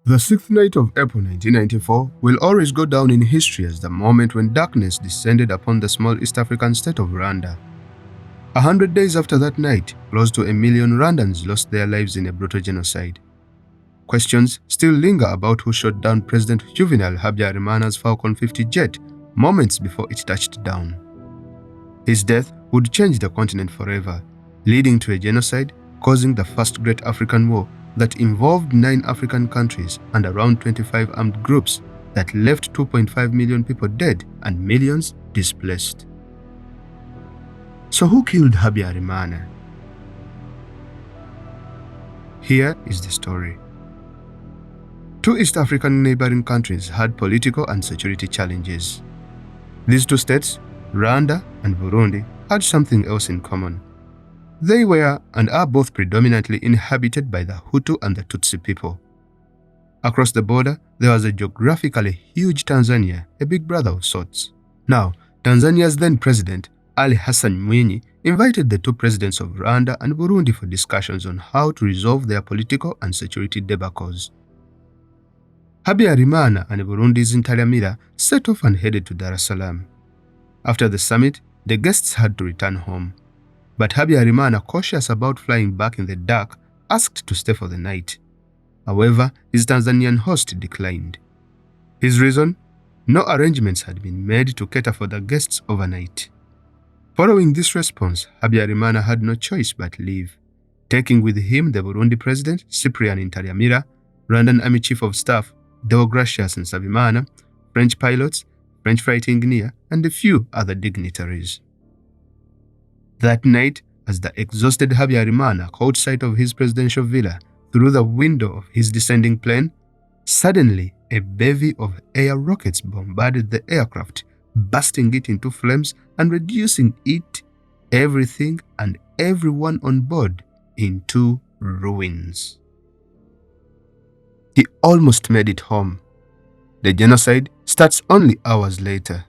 The 6th night of April 1994 will always go down in history as the moment when darkness descended upon the small East African state of Rwanda. 100 days after that night, close to 1 million Rwandans lost their lives in a brutal genocide. Questions still linger about who shot down President Juvénal Habyarimana's Falcon 50 jet moments before it touched down. His death would change the continent forever, leading to a genocide, causing the first great African war that involved 9 African countries and around 25 armed groups that left 2.5 million people dead and millions displaced. So who killed Habyarimana? Here is the story. 2 East African neighboring countries had political and security challenges. These 2 states, Rwanda and Burundi, had something else in common. They were and are both predominantly inhabited by the Hutu and the Tutsi people. Across the border, there was a geographically huge Tanzania, a big brother of sorts. Now, Tanzania's then president, Ali Hassan Mwinyi, invited the 2 presidents of Rwanda and Burundi for discussions on how to resolve their political and security debacles. Habyarimana and Burundi's Interior set off and headed to Dar es Salaam. After the summit, the guests had to return home. But Habyarimana, cautious about flying back in the dark, asked to stay for the night. However, his Tanzanian host declined. His reason? No arrangements had been made to cater for the guests overnight. Following this response, Habyarimana had no choice but leave, taking with him the Burundi president, Cyprien Ntaryamira, Rwandan Army Chief of Staff, Deogracius Nsabimana, French pilots, French flight engineer, and a few other dignitaries. That night, as the exhausted Habyarimana caught sight of his presidential villa through the window of his descending plane, suddenly a bevy of air rockets bombarded the aircraft, bursting it into flames and reducing it, everything and everyone on board, into ruins. He almost made it home. The genocide starts only hours later.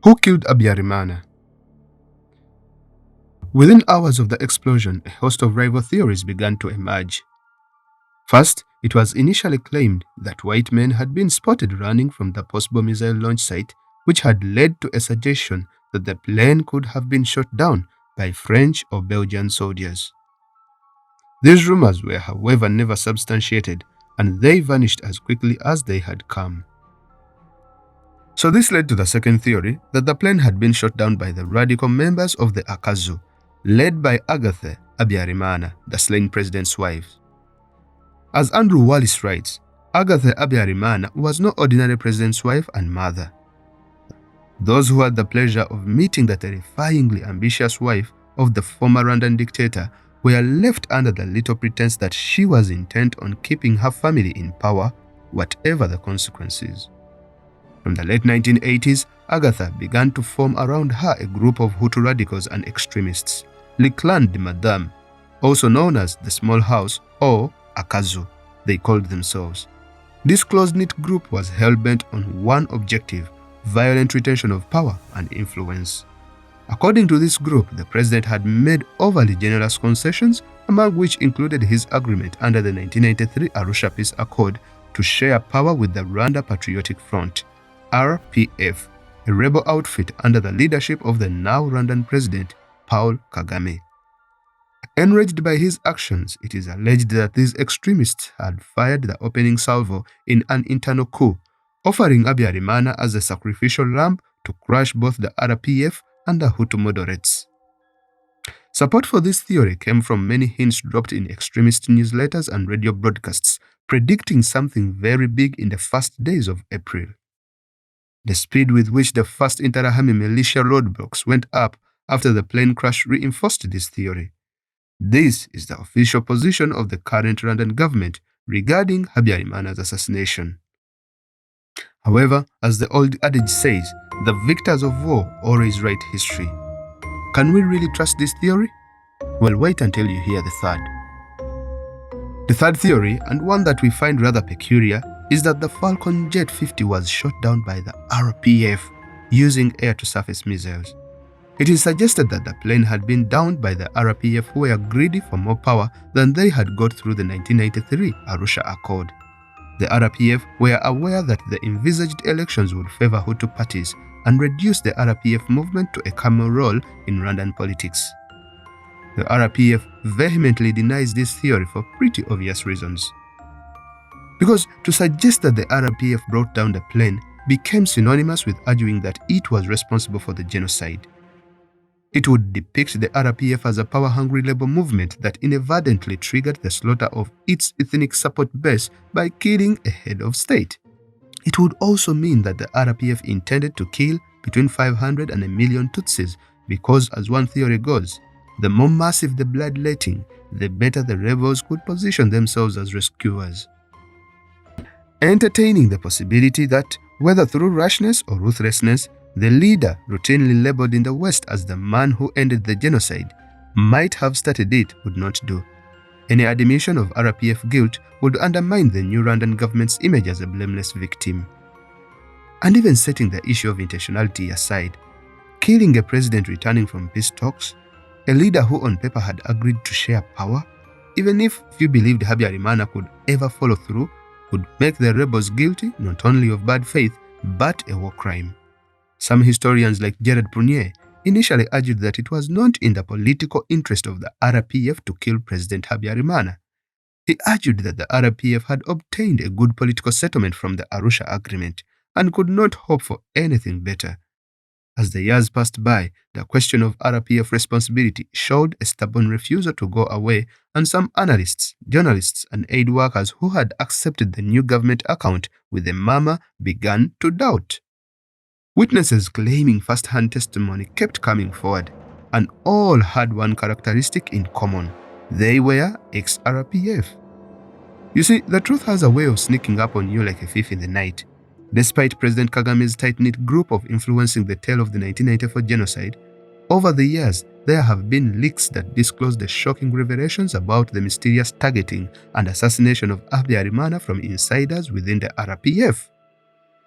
Who killed Habyarimana? Within hours of the explosion, a host of rival theories began to emerge. First, it was initially claimed that white men had been spotted running from the possible missile launch site, which had led to a suggestion that the plane could have been shot down by French or Belgian soldiers. These rumors were, however, never substantiated, and they vanished as quickly as they had come. So this led to the second theory that the plane had been shot down by the radical members of the Akazu, led by Agathe Habyarimana, the slain president's wife. As Andrew Wallace writes, Agathe Habyarimana was no ordinary president's wife and mother. Those who had the pleasure of meeting the terrifyingly ambitious wife of the former Rwandan dictator were left under the little pretense that she was intent on keeping her family in power, whatever the consequences. From the late 1980s, Agatha began to form around her a group of Hutu radicals and extremists, Le Clan de Madame, also known as the Small House or Akazu, they called themselves. This close-knit group was hell-bent on one objective: violent retention of power and influence. According to this group, the president had made overly generous concessions, among which included his agreement under the 1993 Arusha Peace Accord to share power with the Rwanda Patriotic Front, RPF, a rebel outfit under the leadership of the now Rwandan president, Paul Kagame. Enraged by his actions, it is alleged that these extremists had fired the opening salvo in an internal coup, offering Habyarimana as a sacrificial lamb to crush both the RPF and the Hutu moderates. Support for this theory came from many hints dropped in extremist newsletters and radio broadcasts, predicting something very big in the first days of April. The speed with which the first Interahamwe militia roadblocks went up after the plane crash reinforced this theory. This is the official position of the current Rwandan government regarding Habyarimana's assassination. However, as the old adage says, the victors of war always write history. Can we really trust this theory? Well, wait until you hear the third. The third theory, and one that we find rather peculiar, is that the Falcon Jet 50 was shot down by the RPF using air-to-surface missiles. It is suggested that the plane had been downed by the RPF, who were greedy for more power than they had got through the 1993 Arusha Accord. The RPF were aware that the envisaged elections would favor Hutu parties and reduce the RPF movement to a camel role in Rwandan politics. The RPF vehemently denies this theory for pretty obvious reasons. Because to suggest that the RPF brought down the plane became synonymous with arguing that it was responsible for the genocide. It would depict the RPF as a power-hungry labor movement that inadvertently triggered the slaughter of its ethnic support base by killing a head of state. It would also mean that the RPF intended to kill between 500 and 1 million Tutsis because, as one theory goes, the more massive the bloodletting, the better the rebels could position themselves as rescuers. Entertaining the possibility that, whether through rashness or ruthlessness, the leader, routinely labeled in the West as the man who ended the genocide, might have started it would not do. Any admission of RPF guilt would undermine the new Rwandan government's image as a blameless victim. And even setting the issue of intentionality aside, killing a president returning from peace talks, a leader who on paper had agreed to share power, even if few believed Habyarimana could ever follow through, would make the rebels guilty not only of bad faith, but a war crime. Some historians like Jared Prunier initially argued that it was not in the political interest of the RPF to kill President Habyarimana. He argued that the RPF had obtained a good political settlement from the Arusha Agreement and could not hope for anything better. As the years passed by, the question of RPF responsibility showed a stubborn refusal to go away, and some analysts, journalists, and aid workers who had accepted the new government account with a murmur began to doubt. Witnesses claiming first-hand testimony kept coming forward, and all had one characteristic in common. They were ex-RPF. You see, the truth has a way of sneaking up on you like a thief in the night. Despite President Kagame's tight-knit group of influencing the tale of the 1994 genocide, over the years there have been leaks that disclose the shocking revelations about the mysterious targeting and assassination of Habyarimana from insiders within the RPF.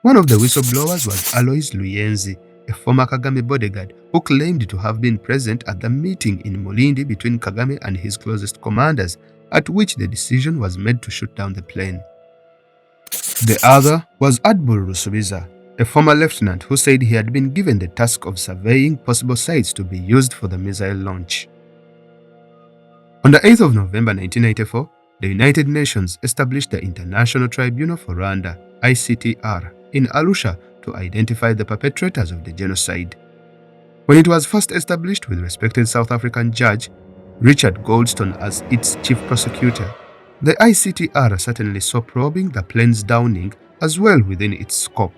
One of the whistleblowers was Alois Luyenzi, a former Kagame bodyguard who claimed to have been present at the meeting in Mulindi between Kagame and his closest commanders, at which the decision was made to shoot down the plane. The other was Adbul Rusubiza, a former lieutenant who said he had been given the task of surveying possible sites to be used for the missile launch. On the 8th of November 1994, the United Nations established the International Tribunal for Rwanda, ICTR, in Arusha to identify the perpetrators of the genocide. When it was first established with respected South African judge Richard Goldstone as its chief prosecutor, the ICTR certainly saw probing the plane's downing as well within its scope.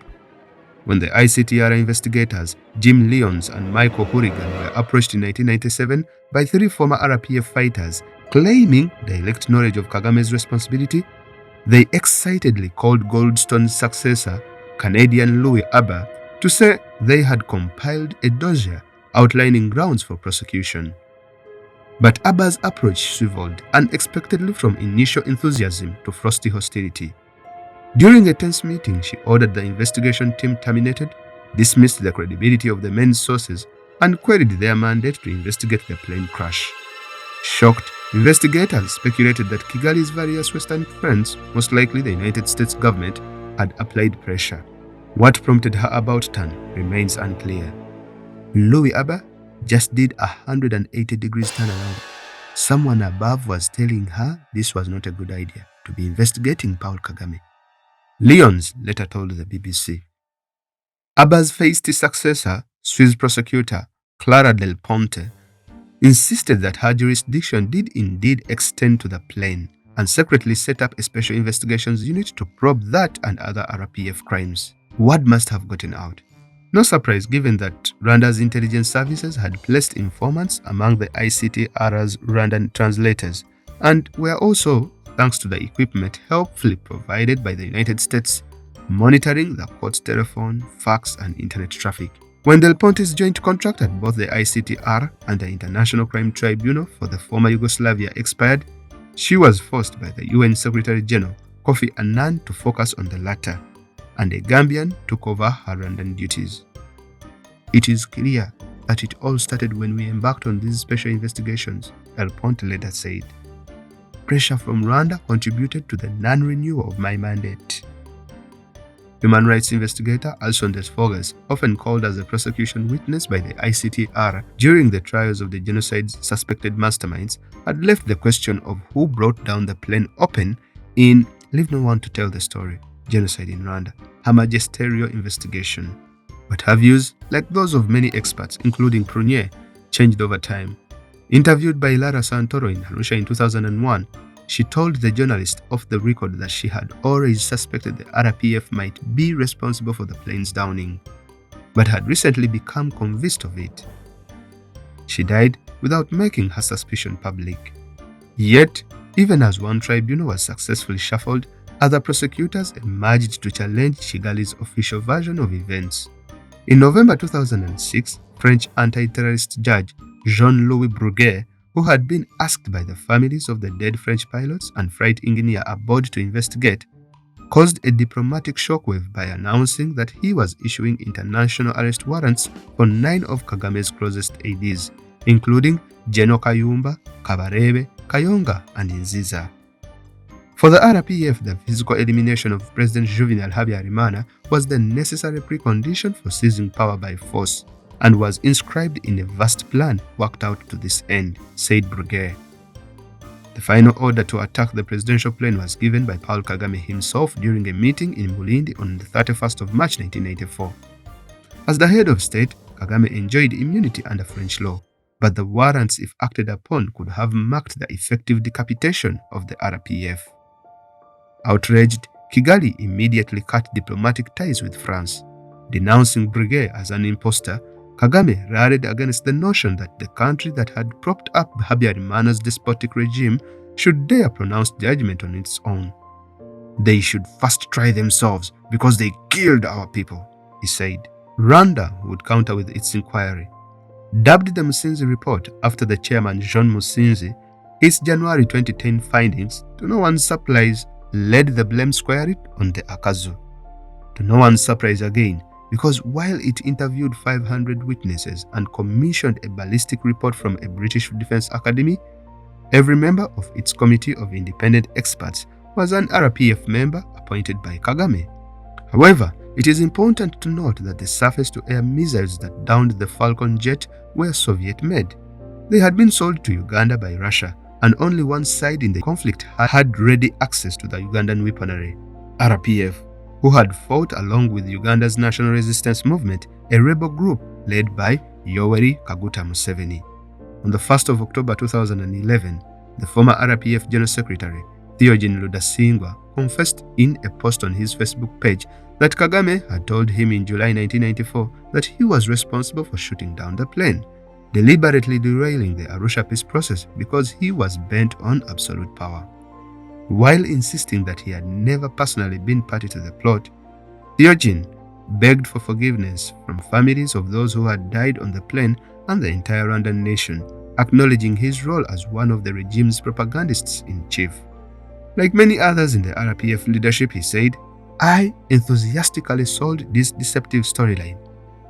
When the ICTR investigators Jim Lyons and Michael Hourigan were approached in 1997 by 3 former RPF fighters claiming direct knowledge of Kagame's responsibility, they excitedly called Goldstone's successor, Canadian Louis Abba, to say they had compiled a dossier outlining grounds for prosecution. But Abba's approach swiveled unexpectedly from initial enthusiasm to frosty hostility. During a tense meeting, she ordered the investigation team terminated, dismissed the credibility of the main sources, and queried their mandate to investigate the plane crash. Shocked, investigators speculated that Kigali's various Western friends, most likely the United States government, had applied pressure. What prompted her about-turn remains unclear. Louis Abba just did a 180-degree turnaround. Someone above was telling her this was not a good idea to be investigating Paul Kagame. Lyons later told the BBC. Abba's feisty successor, Swiss prosecutor Clara Del Ponte, insisted that her jurisdiction did indeed extend to the plane and secretly set up a special investigations unit to probe that and other RPF crimes. Word must have gotten out. No surprise given that Rwanda's intelligence services had placed informants among the ICTR's Rwandan translators and were also, thanks to the equipment helpfully provided by the United States, monitoring the court's telephone, fax, and internet traffic. When Del Ponte's joint contract at both the ICTR and the International Crime Tribunal for the former Yugoslavia expired, she was forced by the UN Secretary General Kofi Annan to focus on the latter, and a Gambian took over her Rwandan duties. It is clear that it all started when we embarked on these special investigations, Del Ponte later said. pressure from Rwanda contributed to the non-renewal of my mandate. Human rights investigator Alson Desfoges, often called as a prosecution witness by the ICTR during the trials of the genocide's suspected masterminds, had left the question of who brought down the plane open in Leave No One to Tell the Story, Genocide in Rwanda, her magisterial investigation. But her views, like those of many experts, including Prunier, changed over time. Interviewed by Lara Santoro in Arusha in 2001, she told the journalist off the record that she had always suspected the RPF might be responsible for the plane's downing, but had recently become convinced of it. She died without making her suspicion public. Yet, even as one tribunal was successfully shuffled, other prosecutors emerged to challenge Kigali's official version of events. In November 2006, French anti-terrorist judge Jean-Louis Bruguière, who had been asked by the families of the dead French pilots and flight engineer aboard to investigate, caused a diplomatic shockwave by announcing that he was issuing international arrest warrants for 9 of Kagame's closest aides, including General Kayumba, Kabarebe, Kayonga, and Nziza. For the RPF, the physical elimination of President Juvénal Habyarimana was the necessary precondition for seizing power by force, and was inscribed in a vast plan worked out to this end, said Bruguière. The final order to attack the presidential plane was given by Paul Kagame himself during a meeting in Mulindi on the 31st of March 1994. As the head of state, Kagame enjoyed immunity under French law, but the warrants, if acted upon, could have marked the effective decapitation of the RPF. Outraged, Kigali immediately cut diplomatic ties with France. Denouncing Bruguière as an impostor, Kagame rallied against the notion that the country that had propped up Habyarimana's despotic regime should dare pronounce judgment on its own. They should first try themselves because they killed our people, he said. Rwanda would counter with its inquiry. Dubbed the Musinzi Report after the chairman Jean Musinzi, his January 2010 findings, to no one's surprise, laid the blame squarely on the Akazu. To no one's surprise again, because while it interviewed 500 witnesses and commissioned a ballistic report from a British Defense Academy, every member of its committee of independent experts was an RPF member appointed by Kagame. However, it is important to note that the surface-to-air missiles that downed the Falcon jet were Soviet-made. They had been sold to Uganda by Russia, and only one side in the conflict had ready access to the Ugandan weaponry, RPF, who had fought along with Uganda's national resistance movement, a rebel group led by Yoweri Kaguta Museveni. On the 1st of October 2011, the former RPF General Secretary, Theogene Rudasingwa, confessed in a post on his Facebook page that Kagame had told him in July 1994 that he was responsible for shooting down the plane, deliberately derailing the Arusha peace process because he was bent on absolute power. While insisting that he had never personally been party to the plot, Theogene begged for forgiveness from families of those who had died on the plane and the entire Rwandan nation, acknowledging his role as one of the regime's propagandists in chief. Like many others in the RPF leadership, he said, "I enthusiastically sold this deceptive storyline,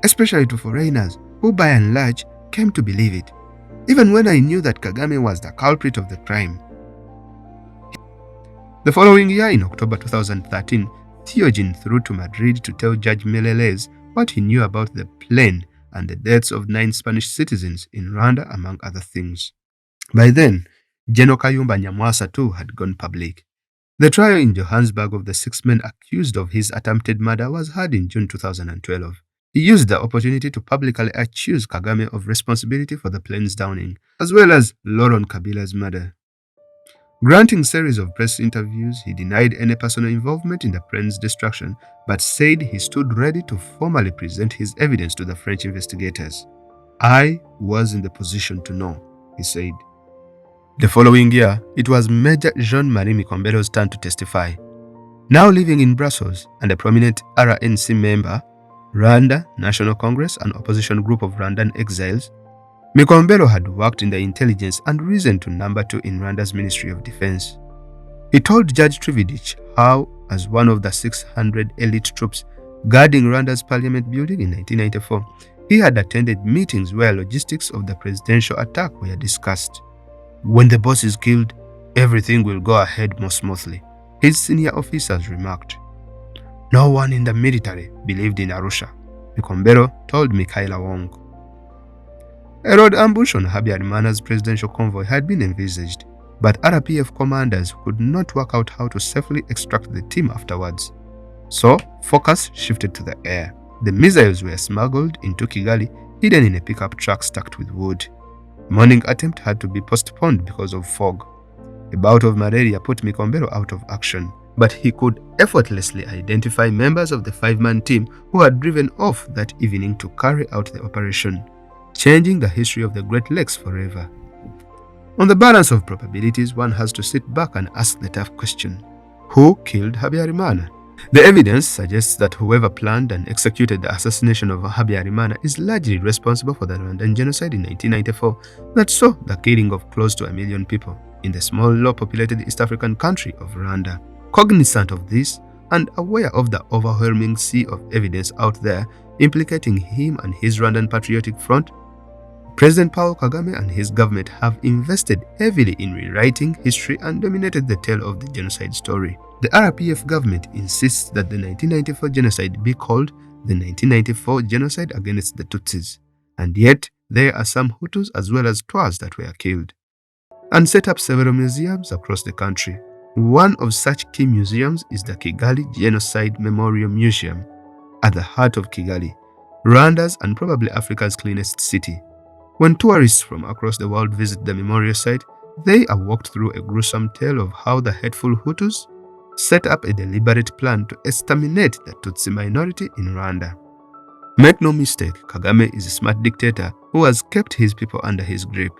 especially to foreigners who by and large came to believe it, even when I knew that Kagame was the culprit of the crime." The following year, in October 2013, Theogene flew to Madrid to tell Judge Melelez what he knew about the plane and the deaths of 9 Spanish citizens in Rwanda, among other things. By then, General Kayumba Nyamwasa too had gone public. The trial in Johannesburg of the 6 men accused of his attempted murder was held in June 2012. He used the opportunity to publicly accuse Kagame of responsibility for the plane's downing, as well as Laurent Kabila's murder. Granting series of press interviews, he denied any personal involvement in the plane's destruction, but said he stood ready to formally present his evidence to the French investigators. "I was in the position to know," he said. The following year, it was Major Jean-Marie Mikombero's turn to testify. Now living in Brussels and a prominent RNC member, Rwanda National Congress, an opposition group of Rwandan exiles, Mikombero had worked in the intelligence and risen to number 2 in Rwanda's Ministry of Defense. He told Judge Trividich how, as one of the 600 elite troops guarding Rwanda's parliament building in 1994, he had attended meetings where logistics of the presidential attack were discussed. "When the boss is killed, everything will go ahead more smoothly, his senior officers remarked. No one in the military believed in Arusha, Mikombero told Michaela Wong. A road ambush on Habyarimana's presidential convoy had been envisaged, but RPF commanders could not work out how to safely extract the team afterwards. So, focus shifted to the air. The missiles were smuggled into Kigali, hidden in a pickup truck stacked with wood. The morning attempt had to be postponed because of fog. A bout of malaria put Mikombero out of action, but he could effortlessly identify members of the five-man team who had driven off that evening to carry out the operation, changing the history of the Great Lakes forever. On the balance of probabilities, one has to sit back and ask the tough question: who killed Habyarimana? The evidence suggests that whoever planned and executed the assassination of Habyarimana is largely responsible for the Rwandan genocide in 1994 that saw the killing of close to 1 million people in the small, low-populated East African country of Rwanda. Cognizant of this and aware of the overwhelming sea of evidence out there implicating him and his Rwandan Patriotic Front, President Paul Kagame and his government have invested heavily in rewriting history and dominated the tale of the genocide story. The RPF government insists that the 1994 genocide be called the 1994 genocide against the Tutsis, and yet there are some Hutus as well as Twas that were killed, and set up several museums across the country. One of such key museums is the Kigali Genocide Memorial Museum, at the heart of Kigali, Rwanda's and probably Africa's cleanest city. When tourists from across the world visit the memorial site, they are walked through a gruesome tale of how the hateful Hutus set up a deliberate plan to exterminate the Tutsi minority in Rwanda. Make no mistake, Kagame is a smart dictator who has kept his people under his grip.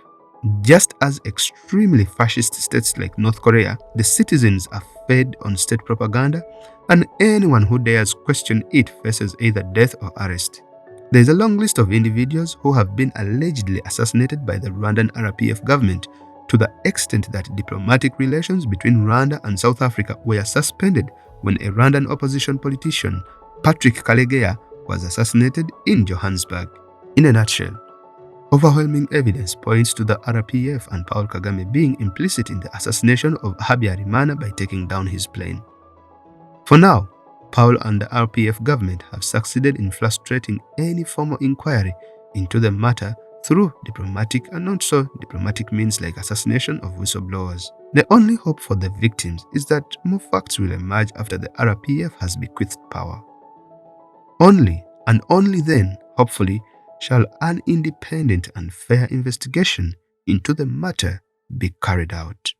Just as extremely fascist states like North Korea, the citizens are fed on state propaganda, and anyone who dares question it faces either death or arrest. There is a long list of individuals who have been allegedly assassinated by the Rwandan RPF government, to the extent that diplomatic relations between Rwanda and South Africa were suspended when a Rwandan opposition politician, Patrick Karegeya, was assassinated in Johannesburg. In a nutshell, overwhelming evidence points to the RPF and Paul Kagame being implicit in the assassination of Habyarimana by taking down his plane. For now, Paul and the RPF government have succeeded in frustrating any formal inquiry into the matter through diplomatic and not so diplomatic means like assassination of whistleblowers. The only hope for the victims is that more facts will emerge after the RPF has bequeathed power. Only and only then, hopefully, shall an independent and fair investigation into the matter be carried out.